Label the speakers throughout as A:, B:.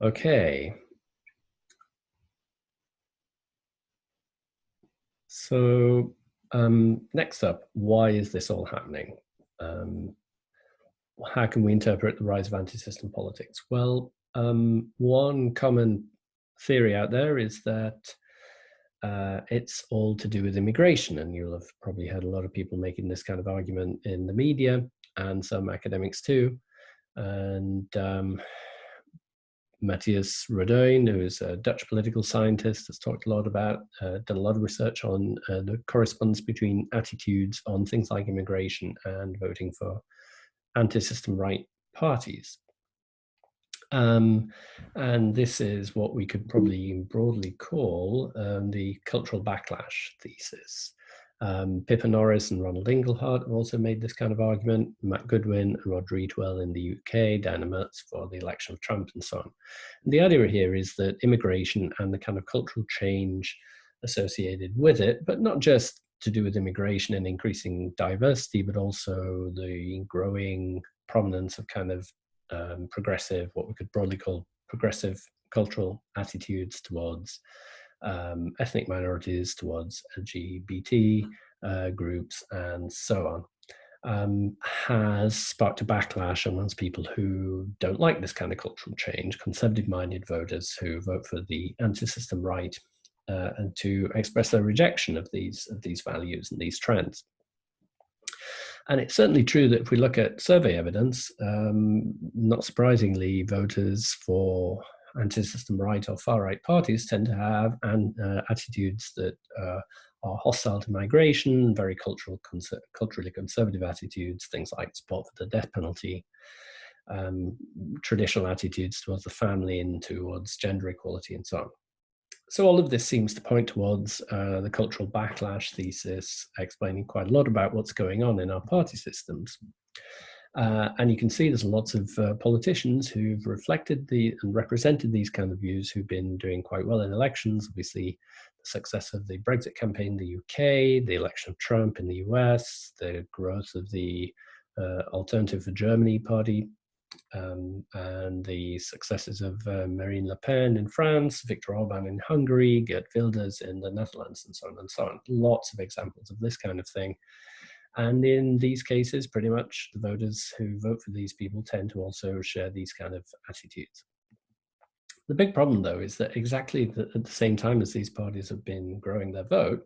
A: Okay. So next up, why is this all happening? How can we interpret the rise of anti-system politics? Well, one common theory out there is that it's all to do with immigration, and you'll have probably heard a lot of people making this kind of argument in the media and some academics too. And Matthias Roduin, who is a Dutch political scientist, has talked a lot about, done a lot of research on the correspondence between attitudes on things like immigration and voting for anti-system right parties. And this is what we could probably broadly call the cultural backlash thesis. Pippa Norris and Ronald Inglehart have also made this kind of argument, Matt Goodwin and Rod Reedwell in the UK, Diana Mertz for the election of Trump, and so on. And the idea here is that immigration and the kind of cultural change associated with it, but not just to do with immigration and increasing diversity, but also the growing prominence of kind of progressive, what we could broadly call progressive cultural attitudes towards ethnic minorities, towards LGBT groups, and so on, has sparked a backlash amongst people who don't like this kind of cultural change, conservative-minded voters who vote for the anti-system right, and to express their rejection of these values and these trends. And it's certainly true that if we look at survey evidence, not surprisingly, voters for anti-system right or far-right parties tend to have attitudes that are hostile to migration, very culturally conservative attitudes, things like support for the death penalty, traditional attitudes towards the family and towards gender equality, and so on. So all of this seems to point towards the cultural backlash thesis, explaining quite a lot about what's going on in our party systems. And you can see there's lots of politicians who've reflected and represented these kind of views, who've been doing quite well in elections. Obviously, the success of the Brexit campaign in the UK, the election of Trump in the US, the growth of the Alternative for Germany party, and the successes of Marine Le Pen in France, Viktor Orban in Hungary, Geert Wilders in the Netherlands, and so on and so on. Lots of examples of this kind of thing. And in these cases, pretty much the voters who vote for these people tend to also share these kind of attitudes. The big problem, though, is that exactly at the same time as these parties have been growing their vote,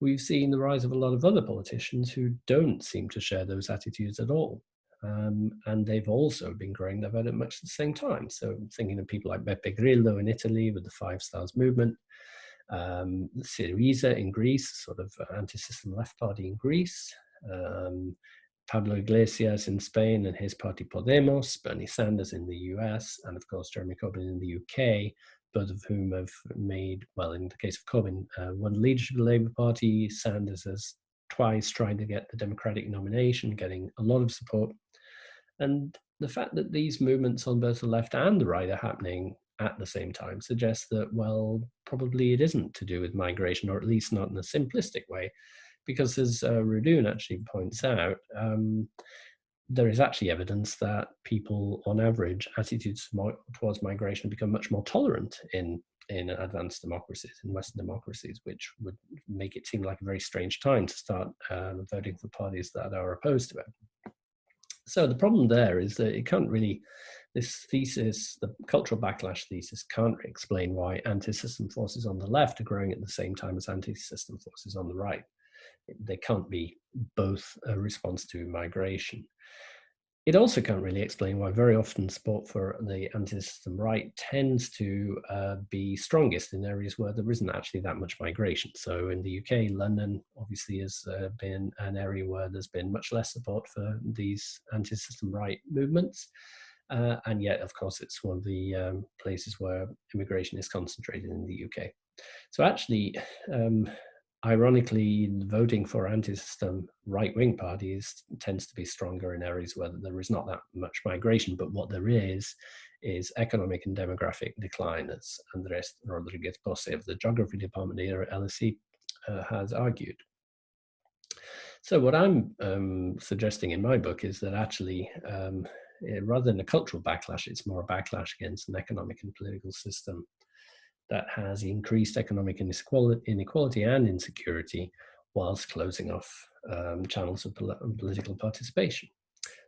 A: we've seen the rise of a lot of other politicians who don't seem to share those attitudes at all. And they've also been growing their vote at much the same time. So thinking of people like Beppe Grillo in Italy with the Five Stars movement, Syriza in Greece, sort of anti-system left party in Greece, Pablo Iglesias in Spain and his party Podemos, Bernie Sanders in the US, and of course Jeremy Corbyn in the UK, both of whom have made, well, in the case of Corbyn, won leadership of the Labour Party. Sanders has twice tried to get the Democratic nomination, getting a lot of support. And the fact that these movements on both the left and the right are happening at the same time suggests that, well, probably it isn't to do with migration, or at least not in a simplistic way, because as Roduin actually points out, there is actually evidence that people, on average, attitudes towards migration become much more tolerant in advanced democracies, in Western democracies, which would make it seem like a very strange time to start voting for parties that are opposed to it. So the problem there is that it can't really, this thesis, the cultural backlash thesis, can't explain why anti-system forces on the left are growing at the same time as anti-system forces on the right. They can't be both a response to migration. It also can't really explain why very often support for the anti-system right tends to be strongest in areas where there isn't actually that much migration. So in the UK, London obviously has been an area where there's been much less support for these anti-system right movements. And yet, of course, it's one of the places where immigration is concentrated in the UK. So actually, ironically, voting for anti-system right-wing parties tends to be stronger in areas where there is not that much migration, but what there is economic and demographic decline, as Andrés Rodríguez Posse of the Geography Department here at LSE has argued. So what I'm suggesting in my book is that actually rather than a cultural backlash, it's more a backlash against an economic and political system that has increased economic inequality and insecurity whilst closing off channels of political participation.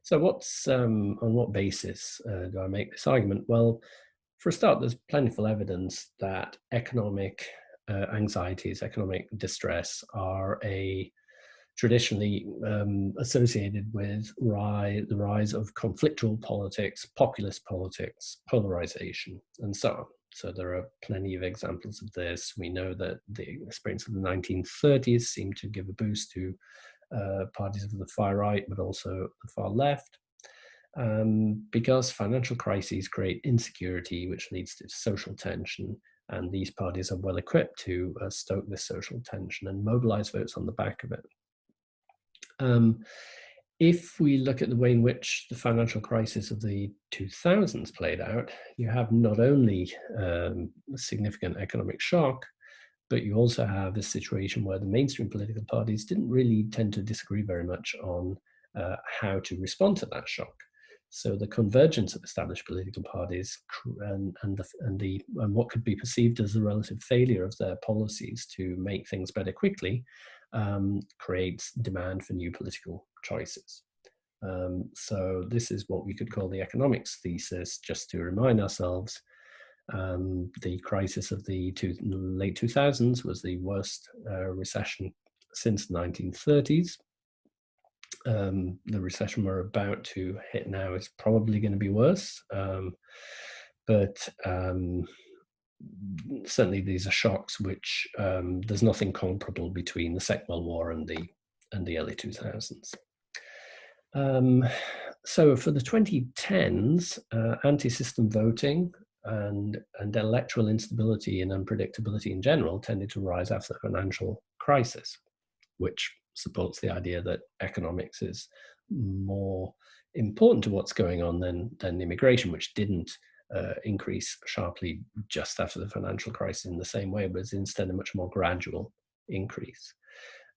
A: So on what basis do I make this argument? Well, for a start, there's plentiful evidence that economic anxieties, economic distress are traditionally associated with the rise of conflictual politics, populist politics, polarization, and so on. So there are plenty of examples of this. We know that the experience of the 1930s seemed to give a boost to parties of the far right, but also the far left, because financial crises create insecurity, which leads to social tension, and these parties are well equipped to stoke this social tension and mobilize votes on the back of it. If we look at the way in which the financial crisis of the 2000s played out, you have not only a significant economic shock, but you also have a situation where the mainstream political parties didn't really tend to disagree very much on how to respond to that shock. So the convergence of established political parties and what could be perceived as the relative failure of their policies to make things better quickly creates demand for new political choices. So this is what we could call the economics thesis, just to remind ourselves. The crisis of the late 2000s was the worst recession since the 1930s. The recession we're about to hit now is probably going to be worse, but certainly these are shocks which there's nothing comparable between the Second World War and the early 2000s. So for the 2010s, anti-system voting and electoral instability and unpredictability in general tended to rise after the financial crisis, which supports the idea that economics is more important to what's going on than immigration, which didn't increase sharply just after the financial crisis in the same way, but is instead a much more gradual increase.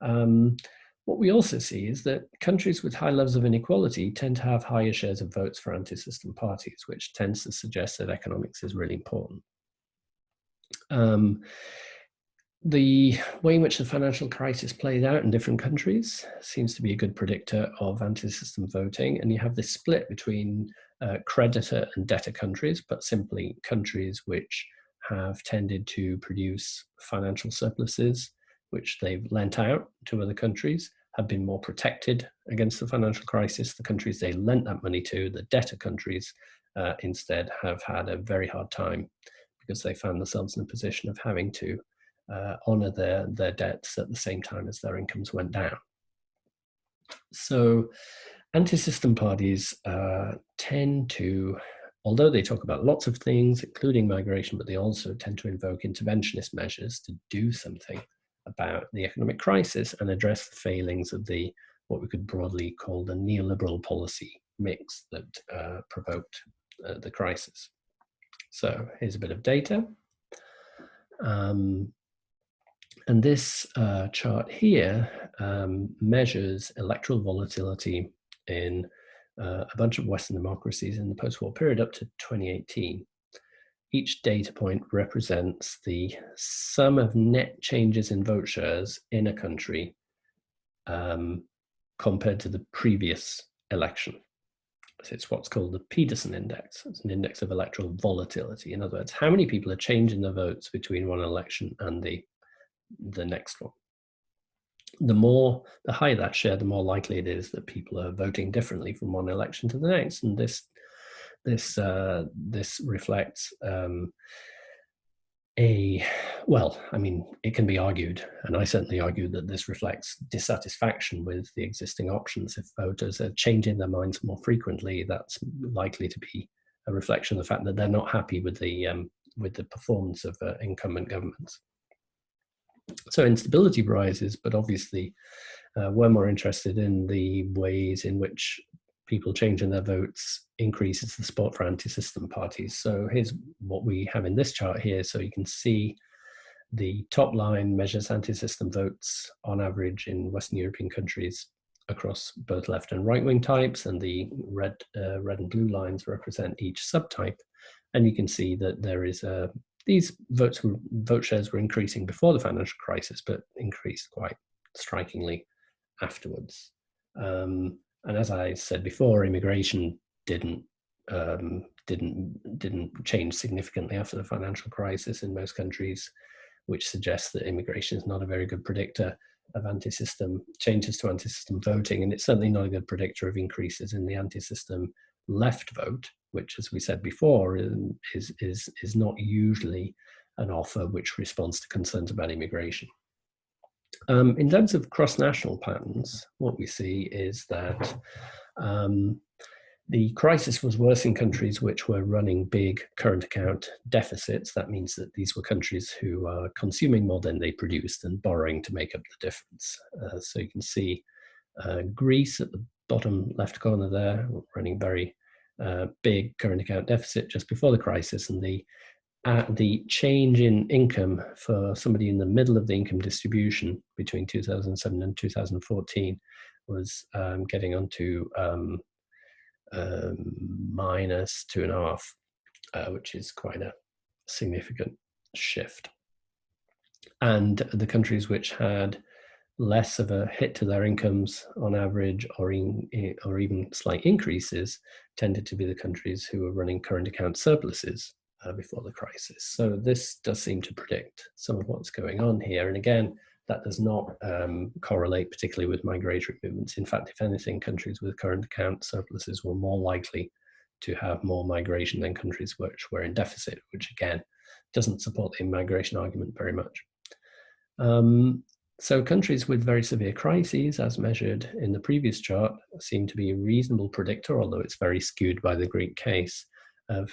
A: What we also see is that countries with high levels of inequality tend to have higher shares of votes for anti-system parties, which tends to suggest that economics is really important. The way in which the financial crisis plays out in different countries seems to be a good predictor of anti-system voting. And you have this split between creditor and debtor countries, but simply countries which have tended to produce financial surpluses, which they've lent out to other countries, have been more protected against the financial crisis. The countries they lent that money to, the debtor countries, instead have had a very hard time because they found themselves in a position of having to honor their debts at the same time as their incomes went down. So anti-system parties tend to, although they talk about lots of things, including migration, but they also tend to invoke interventionist measures to do something about the economic crisis and address the failings of what we could broadly call the neoliberal policy mix that provoked the crisis. So here's a bit of data. And this chart here measures electoral volatility in a bunch of Western democracies in the post-war period up to 2018. Each data point represents the sum of net changes in vote shares in a country compared to the previous election. So it's what's called the Peterson index. It's an index of electoral volatility. In other words, how many people are changing their votes between one election and the next one. The higher that share, the more likely it is that people are voting differently from one election to the next. And this reflects it can be argued, and I certainly argue that this reflects dissatisfaction with the existing options. If voters are changing their minds more frequently, that's likely to be a reflection of the fact that they're not happy with the performance of incumbent governments. So instability rises, but obviously we're more interested in the ways in which people changing their votes increases the support for anti-system parties. So here's what we have in this chart here. So you can see the top line measures anti-system votes on average in Western European countries across both left and right-wing types, and the red and blue lines represent each subtype. And you can see that there is these vote shares were increasing before the financial crisis, but increased quite strikingly afterwards. And as I said before, immigration didn't change significantly after the financial crisis in most countries, which suggests that immigration is not a very good predictor of anti-system changes to anti-system voting, and it's certainly not a good predictor of increases in the anti-system left vote, which, as we said before, is not usually an offer which responds to concerns about immigration. In terms of cross-national patterns, what we see is that the crisis was worse in countries which were running big current account deficits. That means that these were countries who are consuming more than they produced and borrowing to make up the difference. So you can see Greece at the bottom left corner there, running very big current account deficit just before the crisis, and the change in income for somebody in the middle of the income distribution between 2007 and 2014 was getting onto -2.5, which is quite a significant shift. And the countries which had less of a hit to their incomes on average, or even slight increases, tended to be the countries who were running current account surpluses before the crisis. So this does seem to predict some of what's going on here. And again, that does not correlate particularly with migratory movements. In fact, if anything, countries with current account surpluses were more likely to have more migration than countries which were in deficit, which again doesn't support the immigration argument very much. So countries with very severe crises, as measured in the previous chart, seem to be a reasonable predictor, although it's very skewed by the Greek case, of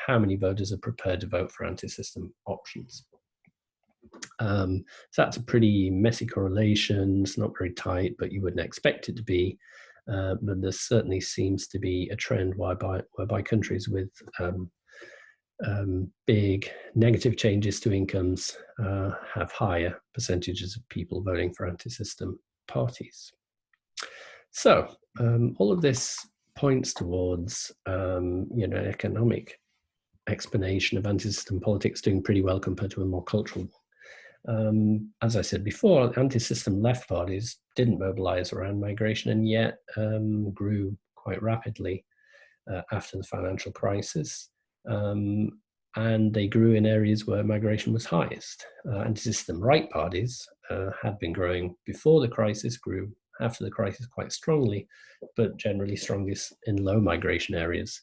A: how many voters are prepared to vote for anti-system options. So that's a pretty messy correlation. It's not very tight, but you wouldn't expect it to be. But there certainly seems to be a trend whereby countries with big negative changes to incomes have higher percentages of people voting for anti-system parties. So all of this points towards an economic explanation of anti-system politics doing pretty well compared to a more cultural one. As I said before, anti-system left parties didn't mobilize around migration, and yet grew quite rapidly after the financial crisis. And they grew in areas where migration was highest. Anti-system right parties had been growing before the crisis, grew after the crisis quite strongly, but generally strongest in low migration areas.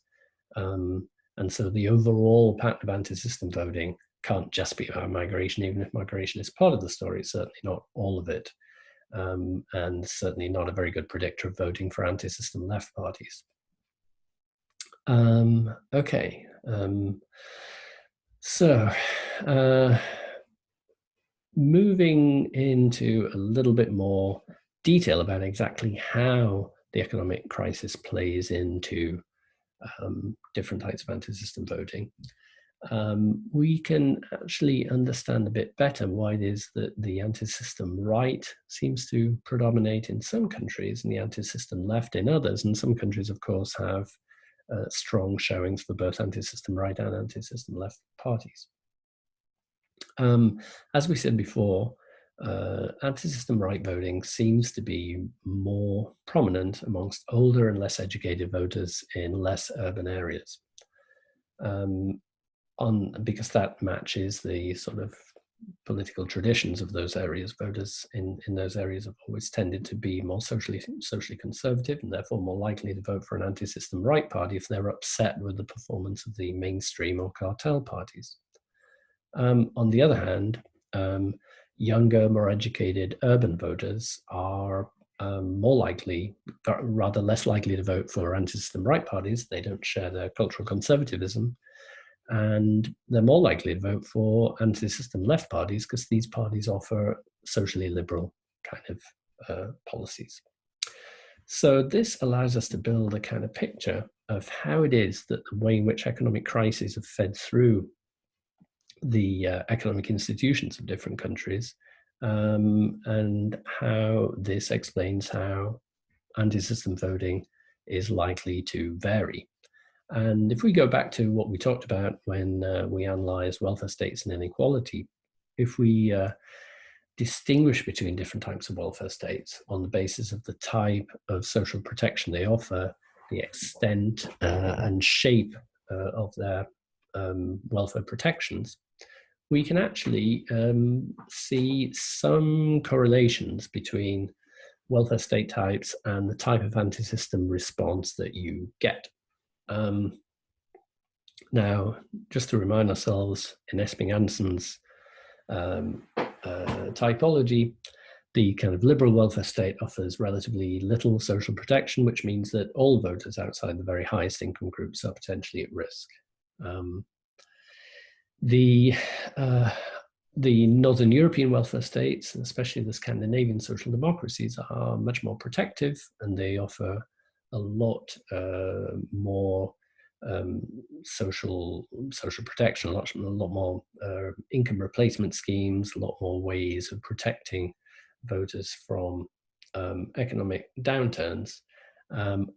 A: And so the overall pattern of anti-system voting can't just be about migration, even if migration is part of the story. It's certainly not all of it, and certainly not a very good predictor of voting for anti-system left parties. Okay. So moving into a little bit more detail about exactly how the economic crisis plays into different types of anti-system voting, we can actually understand a bit better why it is that the anti-system right seems to predominate in some countries and the anti-system left in others. And some countries, of course, have strong showings for both anti-system right and anti-system left parties. As we said before, anti-system right voting seems to be more prominent amongst older and less educated voters in less urban areas, because that matches the sort of political traditions of those areas. Voters in those areas have always tended to be more socially conservative, and therefore more likely to vote for an anti-system right party if they're upset with the performance of the mainstream or cartel parties. On the other hand, younger, more educated urban voters are rather less likely to vote for anti-system right parties. They don't share their cultural conservatism, and they're more likely to vote for anti-system left parties because these parties offer socially liberal kind of policies. So this allows us to build a kind of picture of how it is that the way in which economic crises have fed through the economic institutions of different countries and how this explains how anti-system voting is likely to vary. And if we go back to what we talked about when we analyzed welfare states and inequality, if we distinguish between different types of welfare states on the basis of the type of social protection they offer, the extent and shape of their welfare protections, we can actually see some correlations between welfare state types and the type of anti-system response that you get. Now, just to remind ourselves, in Esping-Anderson's typology, the kind of liberal welfare state offers relatively little social protection, which means that all voters outside the very highest income groups are potentially at risk. The Northern European welfare states, and especially the Scandinavian social democracies, are much more protective, and they offer a lot more social protection, a lot more income replacement schemes, a lot more ways of protecting voters from economic downturns.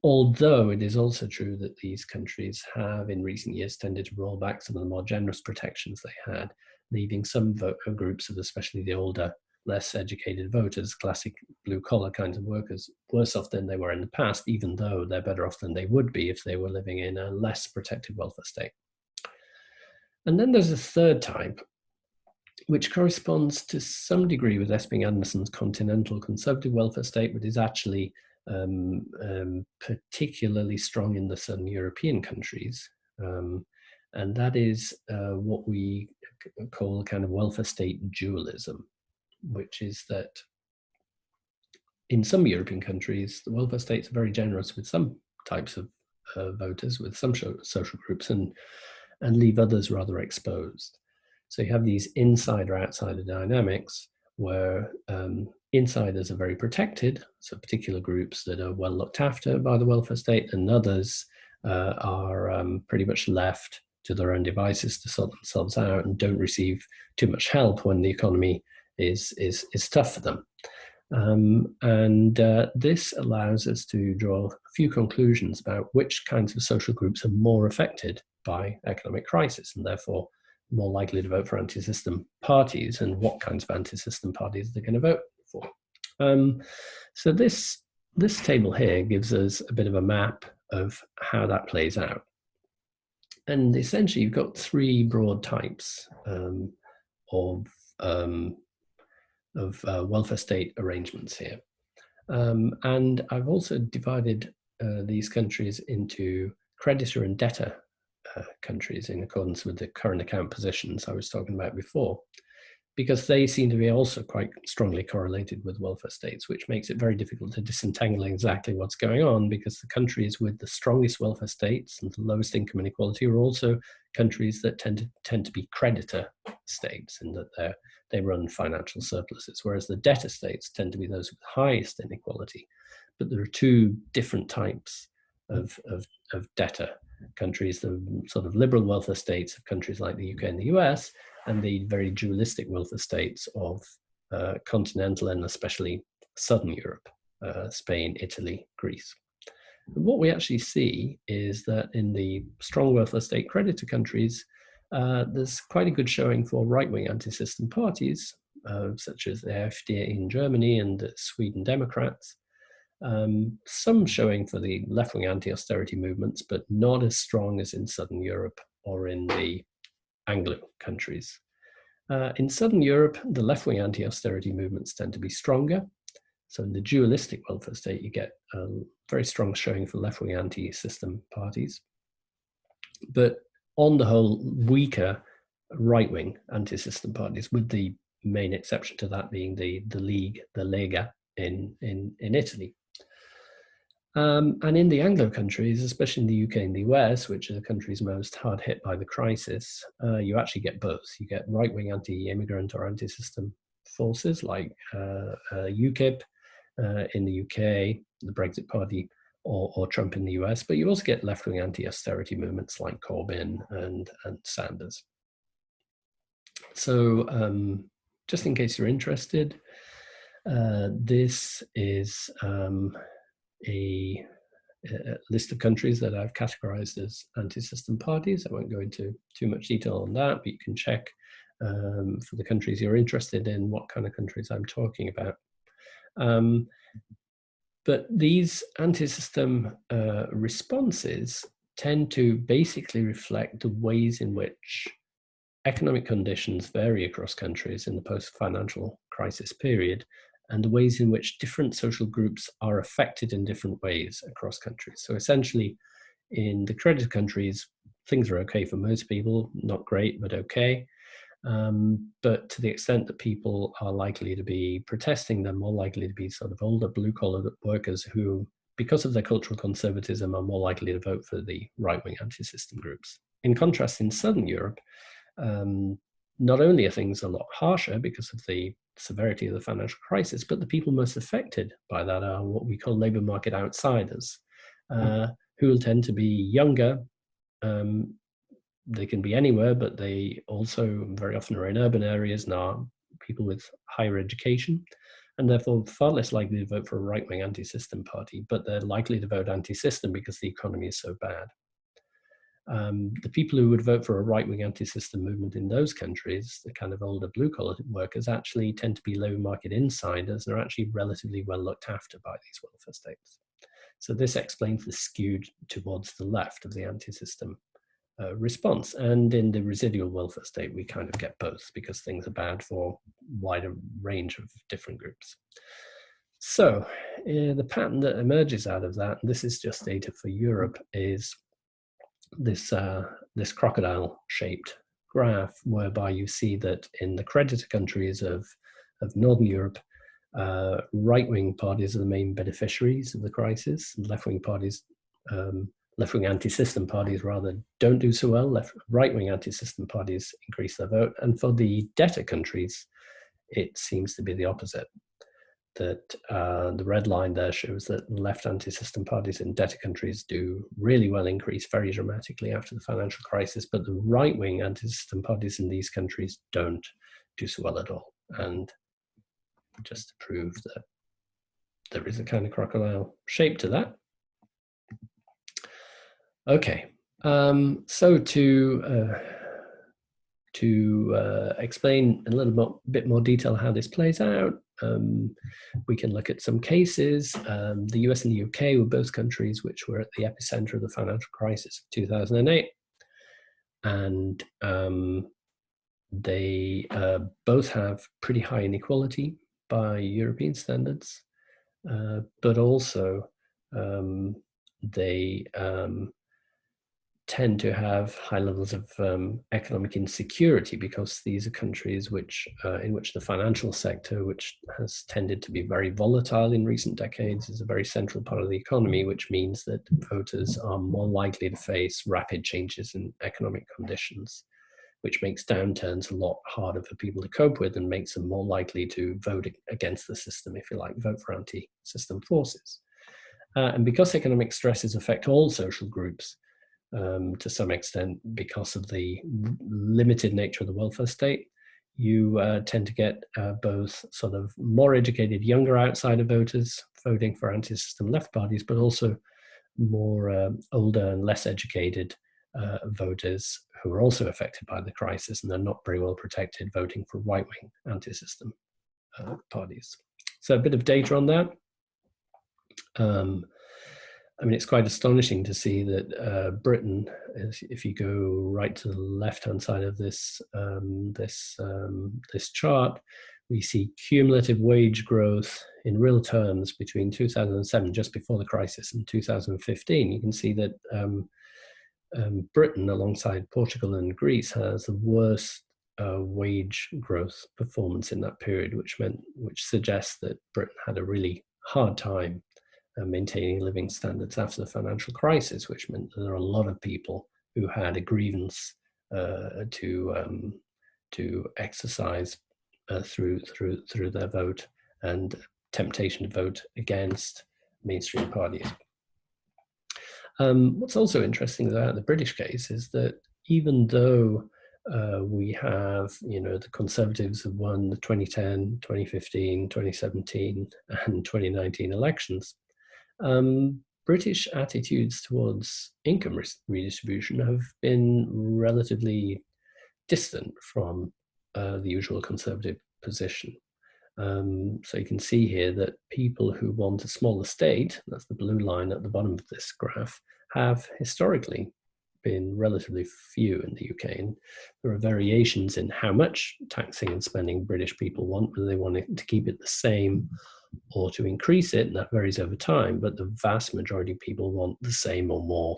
A: Although it is also true that these countries have in recent years tended to roll back some of the more generous protections they had, leaving some groups of especially the older, less educated voters, classic blue-collar kinds of workers, worse off than they were in the past, even though they're better off than they would be if they were living in a less protected welfare state. And then there's a third type, which corresponds to some degree with Esping-Anderson's continental conservative welfare state, but is actually particularly strong in the Southern European countries. And that is what we call kind of welfare state dualism, which is that in some European countries, the welfare states are very generous with some types of voters, with some social groups, and leave others rather exposed. So you have these insider outsider dynamics where insiders are very protected, so particular groups that are well looked after by the welfare state, and others are pretty much left to their own devices to sort themselves out and don't receive too much help when the economy is tough for them. This allows us to draw a few conclusions about which kinds of social groups are more affected by economic crisis and therefore more likely to vote for anti-system parties, and what kinds of anti-system parties they're going to vote for. So this table here gives us a bit of a map of how that plays out. And essentially, you've got three broad types of welfare state arrangements here. And I've also divided these countries into creditor and debtor countries in accordance with the current account positions I was talking about before, because they seem to be also quite strongly correlated with welfare states, which makes it very difficult to disentangle exactly what's going on, because the countries with the strongest welfare states and the lowest income inequality are also countries that tend to be creditor states, in that they run financial surpluses, whereas the debtor states tend to be those with highest inequality. But there are two different types of debtor countries: the sort of liberal welfare states of countries like the UK and the US, and the very dualistic welfare states of continental and especially Southern Europe, Spain, Italy, Greece. And what we actually see is that in the strong welfare state creditor countries, there's quite a good showing for right-wing anti-system parties, such as the AfD in Germany and the Sweden Democrats. Some showing for the left-wing anti-austerity movements, but not as strong as in Southern Europe or in the Anglo countries. In Southern Europe, the left-wing anti-austerity movements tend to be stronger. So in the dualistic welfare state, you get a very strong showing for left-wing anti-system parties. But on the whole, weaker right-wing anti-system parties, with the main exception to that being the Lega in Italy. And in the Anglo countries, especially in the UK and the US, which are the countries most hard hit by the crisis, you actually get both. You get right-wing anti-immigrant or anti-system forces like UKIP in the UK, the Brexit Party, or Trump in the US, but you also get left-wing anti-austerity movements like Corbyn and Sanders. So just in case you're interested, this is a list of countries that I've categorized as anti-system parties. I won't go into too much detail on that, but you can check for the countries you're interested in what kind of countries I'm talking about. But these anti-system responses tend to basically reflect the ways in which economic conditions vary across countries in the post-financial crisis period, and the ways in which different social groups are affected in different ways across countries. So essentially, in the credit countries, things are okay for most people, not great, but okay. But to the extent that people are likely to be protesting, they're more likely to be sort of older blue-collar workers who, because of their cultural conservatism, are more likely to vote for the right-wing anti-system groups. In contrast, in Southern Europe, not only are things a lot harsher because of the severity of the financial crisis, but the people most affected by that are what we call labor market outsiders, who will tend to be younger. They can be anywhere, but they also very often are in urban areas and are people with higher education, and therefore far less likely to vote for a right-wing anti-system party, but they're likely to vote anti-system because the economy is so bad. The people who would vote for a right-wing anti-system movement in those countries, the kind of older blue-collar workers, actually tend to be labor market insiders and are actually relatively well looked after by these welfare states. So this explains the skew towards the left of the anti-system response. And in the residual welfare state, we kind of get both because things are bad for a wider range of different groups. So the pattern that emerges out of that, and this is just data for Europe, is this crocodile-shaped graph, whereby you see that in the creditor countries of Northern Europe, right-wing parties are the main beneficiaries of the crisis. Left-wing parties, left-wing anti-system parties rather, don't do so well. Right-wing anti-system parties increase their vote. And for the debtor countries, it seems to be the opposite. That the red line there shows that left anti-system parties in debtor countries do really well, increase very dramatically after the financial crisis, but the right-wing anti-system parties in these countries don't do so well at all. And just to prove that there is a kind of crocodile shape to that. Okay, so to explain in a little bit more detail how this plays out, we can look at some cases. The US and the UK were both countries which were at the epicenter of the financial crisis of 2008. And they both have pretty high inequality by European standards, but also they tend to have high levels of economic insecurity because these are countries which, in which the financial sector, which has tended to be very volatile in recent decades, is a very central part of the economy, which means that voters are more likely to face rapid changes in economic conditions, which makes downturns a lot harder for people to cope with and makes them more likely to vote against the system, if you like, vote for anti-system forces. And because economic stresses affect all social groups, to some extent, because of the limited nature of the welfare state, you tend to get both sort of more educated, younger outsider voters voting for anti-system left parties, but also more older and less educated voters who are also affected by the crisis and are not very well protected, voting for right-wing anti-system parties. So a bit of data on that. I mean, it's quite astonishing to see that Britain, if you go right to the left-hand side of this this chart, we see cumulative wage growth in real terms between 2007, just before the crisis, and 2015. You can see that Britain, alongside Portugal and Greece, has the worst wage growth performance in that period, which suggests that Britain had a really hard time maintaining living standards after the financial crisis, which meant that there are a lot of people who had a grievance to exercise through their vote, and temptation to vote against mainstream parties. What's also interesting about the British case is that even though We have, the Conservatives have won the 2010, 2015, 2017, and 2019 elections. British attitudes towards income redistribution have been relatively distant from the usual Conservative position. So you can see here that people who want a smaller state, that's the blue line at the bottom of this graph, have historically been relatively few in the UK. And there are variations in how much taxing and spending British people want, whether they want to keep it the same or to increase it, and that varies over time. But the vast majority of people want the same or more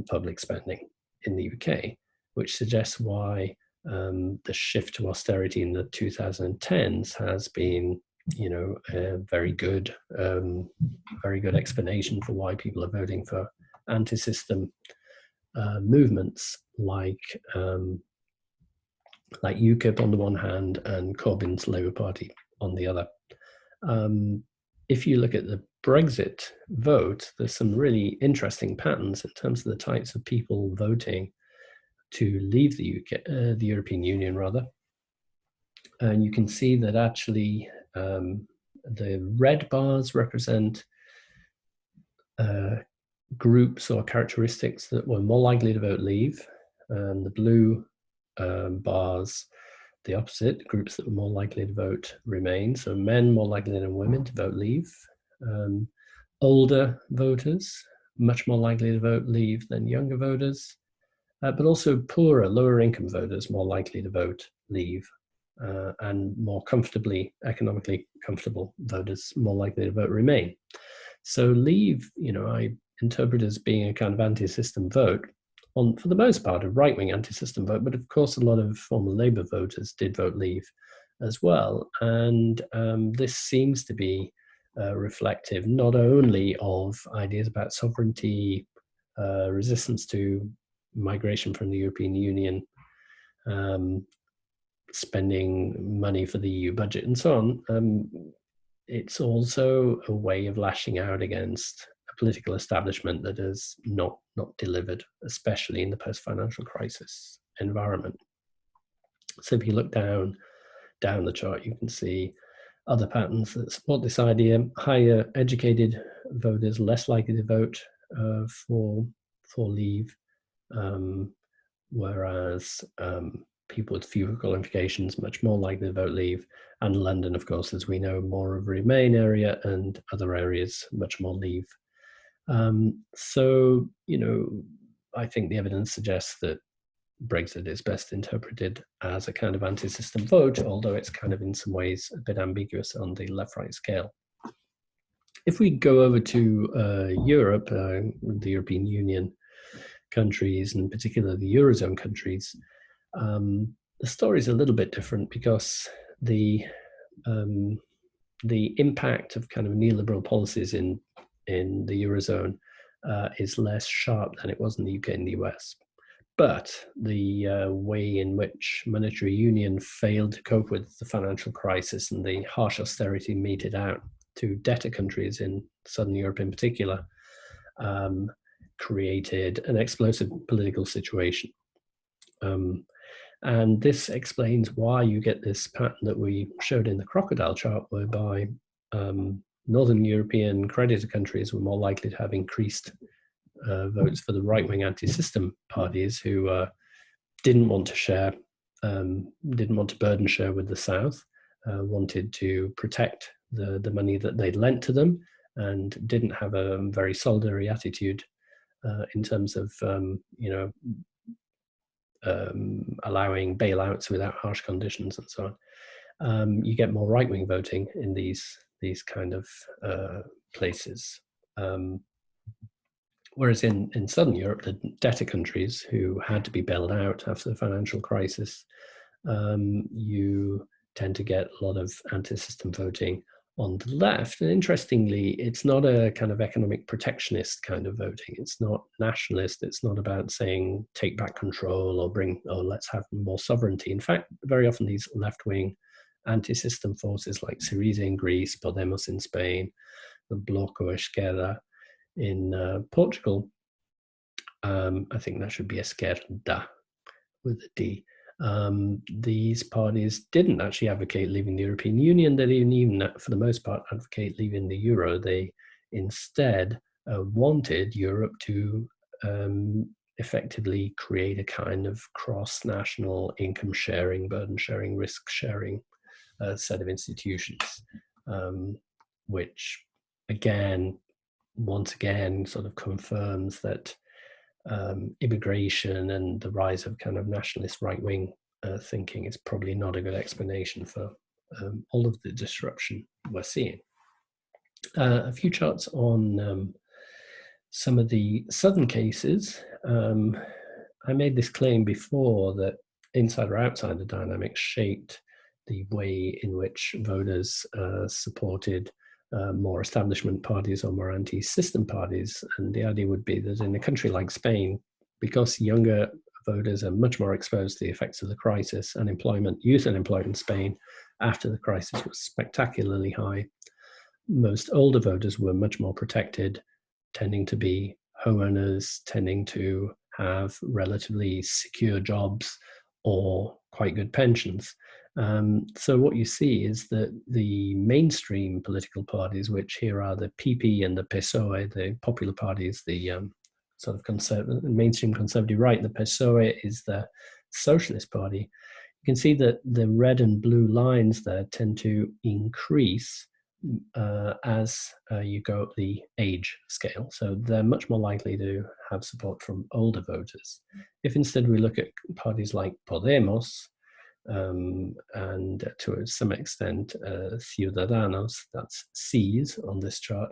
A: public spending in the UK, which suggests why the shift to austerity in the 2010s has been, a very good explanation for why people are voting for anti-system movements like UKIP on the one hand and Corbyn's Labour Party on the other. If you look at the Brexit vote, there's some really interesting patterns in terms of the types of people voting to leave the UK, the European Union rather. And you can see that actually the red bars represent groups or characteristics that were more likely to vote leave, and the blue bars, the opposite, groups that were more likely to vote remain. So men more likely than women to vote leave. Older voters, much more likely to vote leave than younger voters. But also poorer, lower income voters more likely to vote leave, and more comfortably, economically comfortable voters more likely to vote remain. So leave, I interpret as being a kind of anti-system vote, for the most part, a right-wing anti-system vote, but of course a lot of former Labour voters did vote leave as well. And this seems to be reflective not only of ideas about sovereignty, resistance to migration from the European Union, spending money for the EU budget and so on. It's also a way of lashing out against a political establishment that has not delivered, especially in the post-financial crisis environment. So if you look down the chart, you can see other patterns that support this idea. Higher educated voters less likely to vote for leave, whereas people with fewer qualifications much more likely to vote leave. And London, of course, as we know, more of a Remain area, and other areas much more leave. So, I think the evidence suggests that Brexit is best interpreted as a kind of anti-system vote, although it's kind of in some ways a bit ambiguous on the left-right scale. If we go over to Europe, the European Union countries, and in particular the Eurozone countries, the story is a little bit different because the impact of kind of neoliberal policies in the Eurozone is less sharp than it was in the UK and the US. But the way in which monetary union failed to cope with the financial crisis and the harsh austerity meted out to debtor countries in Southern Europe in particular created an explosive political situation. And this explains why you get this pattern that we showed in the crocodile chart, whereby Northern European creditor countries were more likely to have increased votes for the right-wing anti-system parties who didn't want to burden share with the South, wanted to protect the money that they'd lent to them, and didn't have a very solidary attitude in terms of allowing bailouts without harsh conditions and so on. You get more right-wing voting in these kind of places. Whereas in Southern Europe, the debtor countries who had to be bailed out after the financial crisis, you tend to get a lot of anti-system voting on the left. And interestingly, it's not a kind of economic protectionist kind of voting. It's not nationalist. It's not about saying take back control or let's have more sovereignty. In fact, very often these left-wing anti-system forces like Syriza in Greece, Podemos in Spain, the Bloc or Esquerda in Portugal, I think that should be Esquerda, with a D. These parties didn't actually advocate leaving the European Union. They didn't even, for the most part, advocate leaving the euro. They instead wanted Europe to effectively create a kind of cross-national income sharing, burden sharing, risk sharing set of institutions, which once again sort of confirms that immigration and the rise of kind of nationalist right-wing thinking is probably not a good explanation for all of the disruption we're seeing. A few charts on some of the southern cases. I made this claim before that inside or outside the dynamics shaped the way in which voters supported more establishment parties or more anti-system parties. And the idea would be that in a country like Spain, because younger voters are much more exposed to the effects of the crisis, youth unemployment in Spain after the crisis was spectacularly high. Most older voters were much more protected, tending to be homeowners, tending to have relatively secure jobs or quite good pensions. So what you see is that the mainstream political parties, which here are the PP and the PSOE, the popular parties, the sort of mainstream conservative right, the PSOE is the Socialist Party. You can see that the red and blue lines there tend to increase as you go up the age scale. So they're much more likely to have support from older voters. If instead we look at parties like Podemos and to some extent Ciudadanos, that's C's on this chart,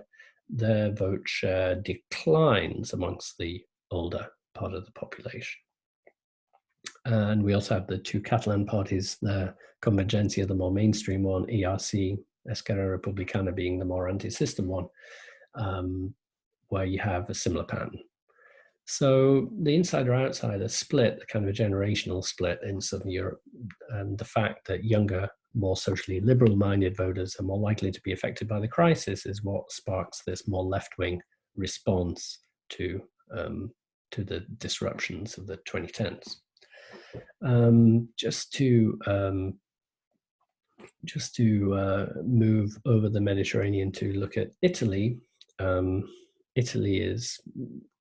A: their vote share declines amongst the older part of the population. And we also have the two Catalan parties, the Convergencia, the more mainstream one, ERC, Esquerra Republicana being the more anti-system one, where you have a similar pattern. So the insider-outsider split, the kind of a generational split in Southern Europe, and the fact that younger, more socially liberal-minded voters are more likely to be affected by the crisis is what sparks this more left-wing response to the disruptions of the 2010s. Just to move over the Mediterranean to look at Italy. Italy is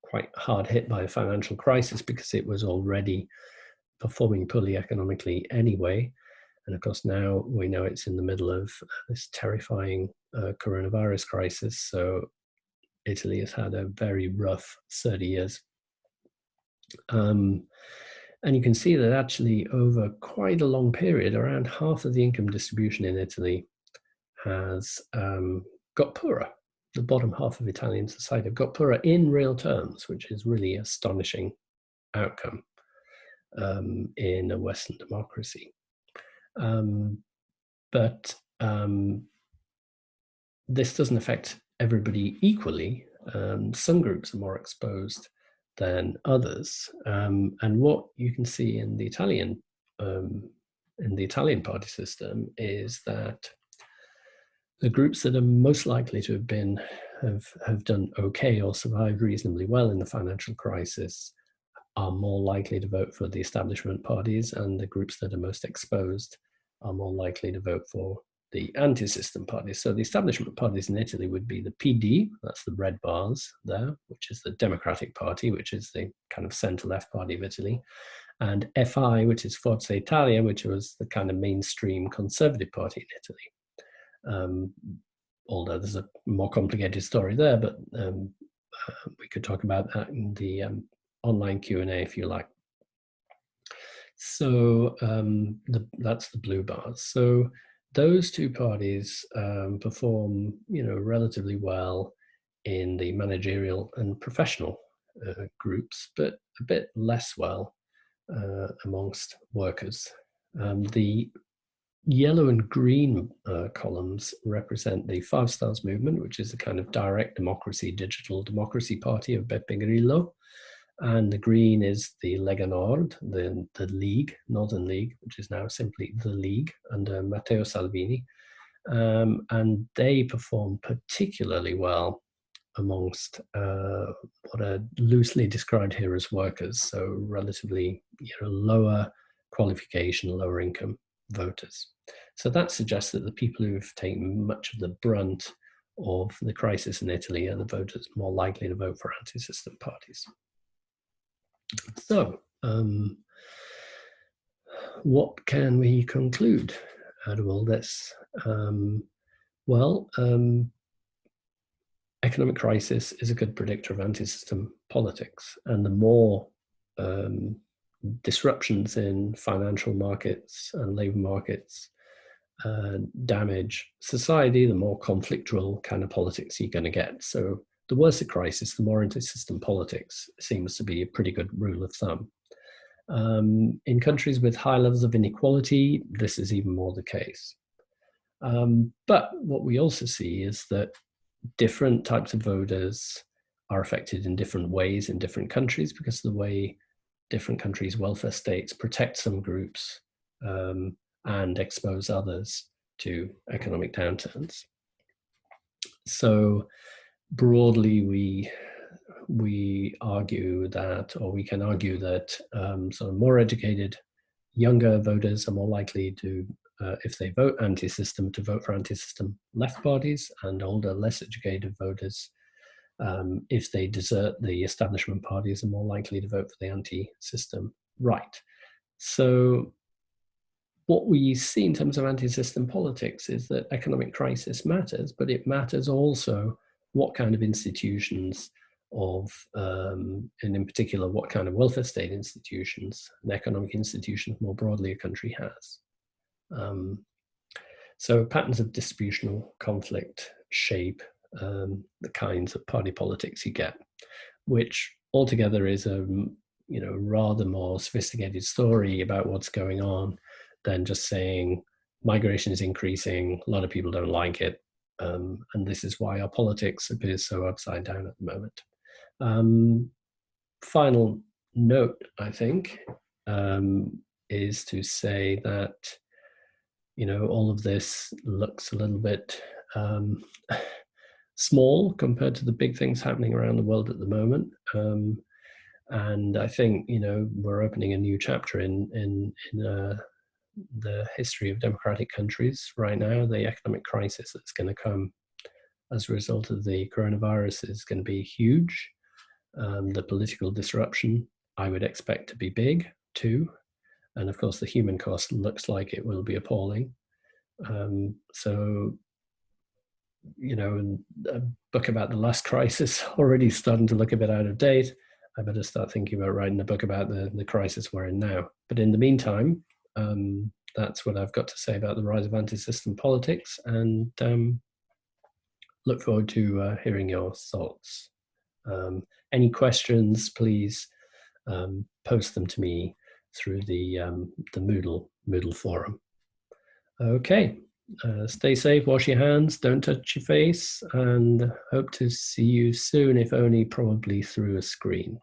A: quite hard hit by the financial crisis because it was already performing poorly economically anyway. And of course, now we know it's in the middle of this terrifying coronavirus crisis. So Italy has had a very rough 30 years. And you can see that actually over quite a long period, around half of the income distribution in Italy has got poorer. The bottom half of Italian society have got poorer in real terms, which is really astonishing outcome in a Western democracy. But this doesn't affect everybody equally. Some groups are more exposed than others. And what you can see in the Italian party system is that the groups that are most likely to have done okay or survived reasonably well in the financial crisis are more likely to vote for the establishment parties, and the groups that are most exposed are more likely to vote for the anti-system parties. So the establishment parties in Italy would be the PD, that's the red bars there, which is the Democratic Party, which is the kind of centre-left party of Italy, and FI, which is Forza Italia, which was the kind of mainstream conservative party in Italy. Although there's a more complicated story there, but we could talk about that in the online Q&A if you like. So that's the blue bars. So those two parties perform, relatively well in the managerial and professional groups, but a bit less well amongst workers. The yellow and green columns represent the Five Stars movement, which is a kind of direct democracy, digital democracy party of Beppe Grillo. And the green is the Lega Nord, the League, Northern League, which is now simply the League under Matteo Salvini. And they perform particularly well amongst what are loosely described here as workers, so relatively lower qualification, lower income voters. So that suggests that the people who've taken much of the brunt of the crisis in Italy are the voters more likely to vote for anti-system parties. So, what can we conclude out of all this? Economic crisis is a good predictor of anti-system politics, and the more disruptions in financial markets and labor markets damage society, the more conflictual kind of politics you're going to get. So the worse the crisis, the more anti-system politics seems to be a pretty good rule of thumb. In countries with high levels of inequality, this is even more the case. But what we also see is that different types of voters are affected in different ways in different countries because of the way different countries' welfare states protect some groups and expose others to economic downturns. So broadly, we argue that, or we can argue that sort of more educated, younger voters are more likely to, if they vote anti-system, to vote for anti-system left parties, and older, less educated voters, if they desert the establishment parties, are more likely to vote for the anti-system right. So what we see in terms of anti-system politics is that economic crisis matters, but it matters also what kind of institutions and in particular, what kind of welfare state institutions and economic institutions more broadly a country has. So patterns of distributional conflict shape the kinds of party politics you get, which altogether is a rather more sophisticated story about what's going on than just saying migration is increasing, a lot of people don't like it, and this is why our politics appears so upside down at the moment. Final note, I think, is to say that all of this looks a little bit small compared to the big things happening around the world at the moment. And I think, we're opening a new chapter in the history of democratic countries right now. The economic crisis that's going to come as a result of the coronavirus is going to be huge. The political disruption, I would expect to be big too. And of course, the human cost looks like it will be appalling. So, a book about the last crisis already starting to look a bit out of date. I better start thinking about writing a book about the crisis we're in now. But in the meantime, that's what I've got to say about the rise of anti-system politics, and look forward to hearing your thoughts. Any questions, please post them to me through the Moodle forum. Okay. Stay safe, wash your hands, don't touch your face, and hope to see you soon, if only probably through a screen.